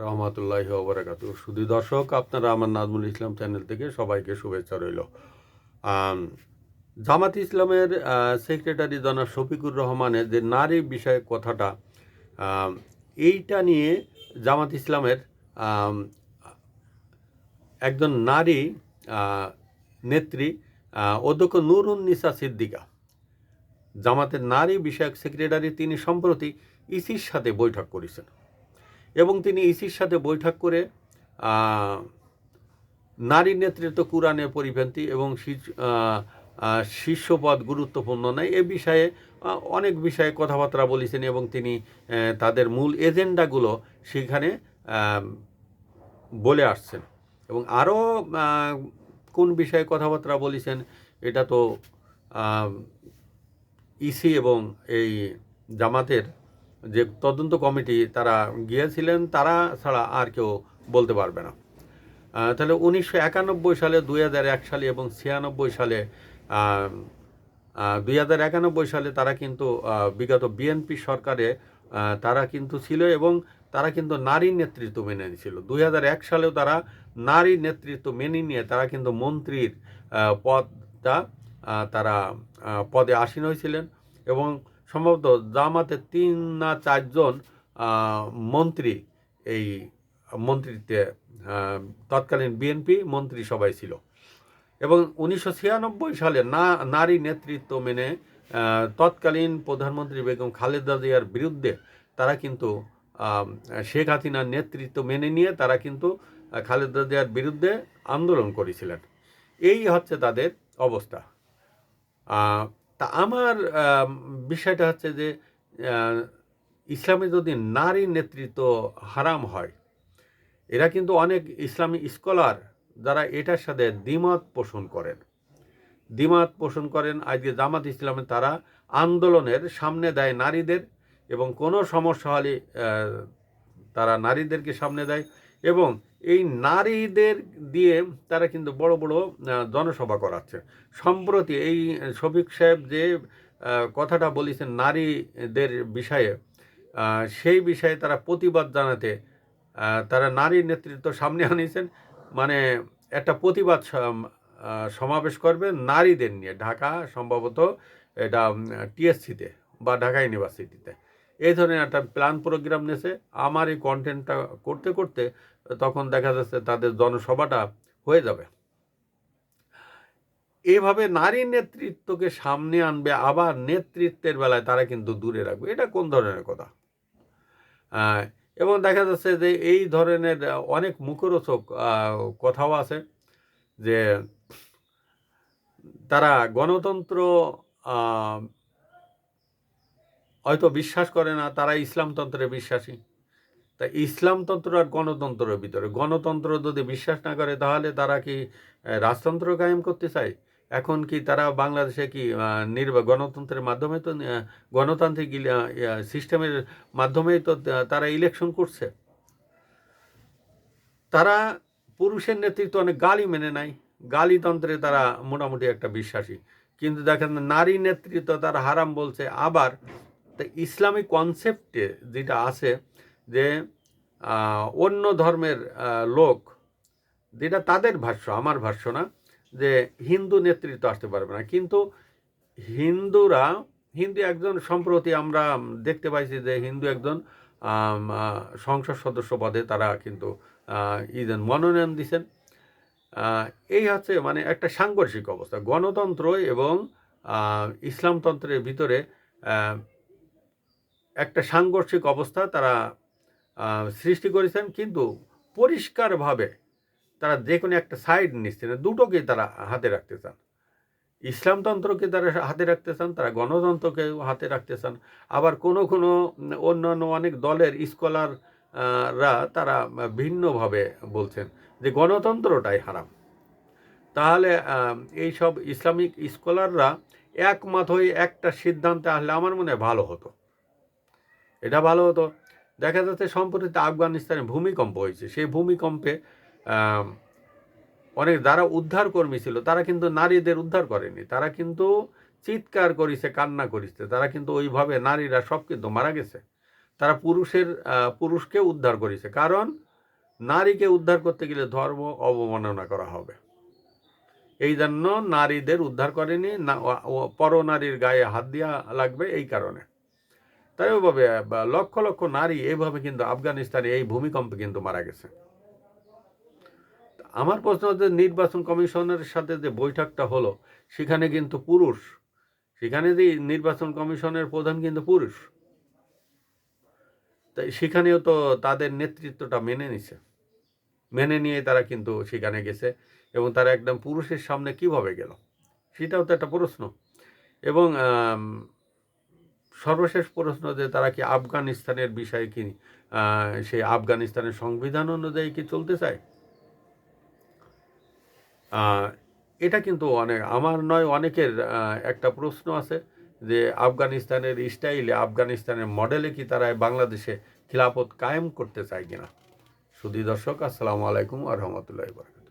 রহমতুল্লাহি ওয়া বারাকাতুহু। শুধু দর্শক, আপনারা আমার নাজমুল ইসলাম চ্যানেল থেকে সবাইকে শুভেচ্ছা রইল। আম, জামাত ইসলামের সেক্রেটারি জনাব শফিকুর রহমানের যে নারী বিষয়ে কথাটা, আম, এইটা নিয়ে জামাত ইসলামের আম, একজন নারী নেত্রী, অধ্যক্ষ নুরুন্নিসা সিদ্দিকা, জামাতের নারী বিষয়ক সেক্রেটারি, তিনি সম্প্রতি ইসির সাথে বৈঠক করেছেন এবং তিনি ইসির সাথে বৈঠক করে নারী নেতৃত্ব কোরআনের পরিপন্থী এবং শীর্ষপদ গুরুত্বপূর্ণ নয়, এ বিষয়ে অনেক বিষয়ে কথাবার্তা বলেছেন এবং তিনি তাদের মূল এজেন্ডাগুলো সেখানে বলে আসছেন। এবং আরও কোন বিষয়ে কথাবার্তা বলেছেন এটা তো ইসি এবং এই জামাতের যে তদন্ত কমিটি তারা গিয়েছিলেন, তারা ছাড়া আর কেউ বলতে পারবে না। তাহলে 1991 সালে, 2001 সালে এবং 96 সালে, 2091 সালে তারা কিন্তু বিগত বিএনপি সরকারে তারা কিন্তু ছিল এবং তারা কিন্তু নারী নেতৃত্ব মেনে নিয়েছিল। 2001 সালেও তারা নারী নেতৃত্ব মেনে নিয়ে তারা কিন্তু মন্ত্রীর পদটা তারা পদে আসীন হয়েছিলেন এবং সম্ভবত জামাতে 3 না 4 জন মন্ত্রী এই মন্ত্রিত্বে তৎকালীন বিএনপি মন্ত্রিসভায় ছিল। এবং 1996 সালে নারী নেতৃত্ব মেনে তৎকালীন প্রধানমন্ত্রী বেগম খালেদা জিয়ার বিরুদ্ধে তারা কিন্তু শেখ হাসিনার নেতৃত্ব মেনে নিয়ে তারা কিন্তু খালেদা জিয়ার বিরুদ্ধে আন্দোলন করেছিলেন। এই হচ্ছে তাদের অবস্থা। তা আমার বিষয়টা হচ্ছে যে ইসলামে যদি নারী নেতৃত্ব হারাম হয়, এরা কিন্তু অনেক ইসলামী স্কলার যারা এটার সাথে দ্বিমত পোষণ করেন। আজকে জামাত ইসলামে তারা আন্দোলনের সামনে দেয় নারীদের এবং কোনো সমস্যা হলে তারা নারীদেরকে সামনে দেয় এবং এই নারীদের দিয়ে তারা কিন্তু বড় বড় জনসভা করাচ্ছে। সম্প্রতি এই শফিক সাহেব যে কথাটা বলেছেন নারীদের বিষয়ে, সেই বিষয়ে তারা প্রতিবাদ জানাতে তারা নারী নেতৃত্ব সামনে আনিয়েছেন। মানে একটা প্রতিবাদ সমাবেশ করবে নারীদের নিয়ে, ঢাকা সম্ভবত এটা টিএসসিতে বা ঢাকা ইউনিভার্সিটিতে। এই ধরনের একটা প্ল্যান প্রোগ্রাম নিয়েছে। আমার এই কন্টেন্টটা করতে করতে তখন দেখা যাচ্ছে তাদের জনসভাটা হয়ে যাবে। এভাবে নারী নেতৃত্বকে সামনে আনবে, আবার নেতৃত্বের বেলায় তারা কিন্তু দূরে রাখবে, এটা কোন ধরনের কথা? এবং দেখা যাচ্ছে যে এই ধরনের অনেক মুখরোচক কথাও আছে যে তারা গণতন্ত্র হয়তো বিশ্বাস করে না, তারা ইসলামতন্ত্রে বিশ্বাসী। তা ইসলামতন্ত্র আর গণতন্ত্রের ভিতরে, গণতন্ত্র যদি বিশ্বাস না করে তাহলে তারা কি রাজতন্ত্র কায়েম করতে চায়? এখন কি তারা বাংলাদেশে কি গণতন্ত্রের মাধ্যমে তো গণতান্ত্রিক সিস্টেমের মাধ্যমেই তো তারা ইলেকশন করছে। তারা পুরুষের নেতৃত্ব অনেক গালি মেনে নেয়, গালিতন্ত্রে তারা মোটামুটি একটা বিশ্বাসী, কিন্তু দেখেন নারী নেতৃত্ব তারা হারাম বলছে। আবার ইসলামিক কনসেপ্টে যেটা আছে যে অন্য ধর্মের লোক, যেটা তাদের ভাষ্য, আমার ভাষ্য না, যে হিন্দু নেতৃত্ব আসতে পারবে না। কিন্তু হিন্দু একজন, সম্প্রতি আমরা দেখতে পাইছি যে হিন্দু একজন সংসদ সদস্য পদে তারা কিন্তু মনোনয়ন দিচ্ছেন। এই হচ্ছে মানে একটা সাংঘর্ষিক অবস্থা। গণতন্ত্র এবং ইসলামতন্ত্রের ভিতরে একটা সাংঘর্ষিক অবস্থা তারা সৃষ্টি করেছেন, কিন্তু পরিষ্কারভাবে তারা যে কোনো একটা সাইড নিচ্ছে না, দুটোকে তারা হাতে রাখতে চান। ইসলামতন্ত্রকে তারা হাতে রাখতে চান, তারা গণতন্ত্রকে হাতে রাখতে চান। আবার কোনো অন্যান্য অনেক দলের স্কলাররা তারা ভিন্নভাবে বলছেন যে গণতন্ত্রটাই হারাম। তাহলে এইসব ইসলামিক স্কলাররা একমত হয়ে একটা সিদ্ধান্তে আসলে আমার মনে হয় ভালো হতো, এটা ভালো হতো। দেখা যাচ্ছে সম্প্রতি আফগানিস্তানে ভূমিকম্প হয়েছে, সেই ভূমিকম্পে অনেক যারা উদ্ধারকর্মী ছিল তারা কিন্তু নারীদের উদ্ধার করেনি, তারা কিন্তু চিৎকার করেছে, কান্না করেছে, তারা কিন্তু ওইভাবে নারীরা সব কিন্তু মারা গেছে। তারা পুরুষকে উদ্ধার করেছে, কারণ নারীকে উদ্ধার করতে গেলে ধর্ম অবমাননা করা হবে। এই জন্য নারীদের উদ্ধার করেনি, পরনারীর গায়ে হাত দেওয়া লাগবে এই কারণে। তাই ওইভাবে লক্ষ লক্ষ নারী এইভাবে কিন্তু আফগানিস্তানে এই ভূমিকম্পে কিন্তু মারা গেছে। আমার প্রশ্ন হচ্ছে, নির্বাচন কমিশনের সাথে যে বৈঠকটা হলো সেখানে কিন্তু সেখানে যে নির্বাচন কমিশনের প্রধান কিন্তু পুরুষ, তাই সেখানেও তো তাদের নেতৃত্বটা মেনে নিয়ে তারা কিন্তু সেখানে গেছে, এবং তারা একদম পুরুষের সামনে কিভাবে গেল সেটাও তো একটা প্রশ্ন। এবং সর্বশেষ প্রশ্ন যে তারা কি আফগানিস্তানের বিষয়ে কি সেই আফগানিস্তানের সংবিধান অনুযায়ী কি চলতে চায়? এটা কিন্তু আমার নয়, অনেকের একটা প্রশ্ন আছে যে আফগানিস্তানের স্টাইলে, আফগানিস্তানের মডেলে কি তারা বাংলাদেশে খিলাফত কায়েম করতে চায় কিনা। সুধী দর্শক, আসসালামু আলাইকুম ওয়া রাহমাতুল্লাহি ওয়া বারাকাতুহু।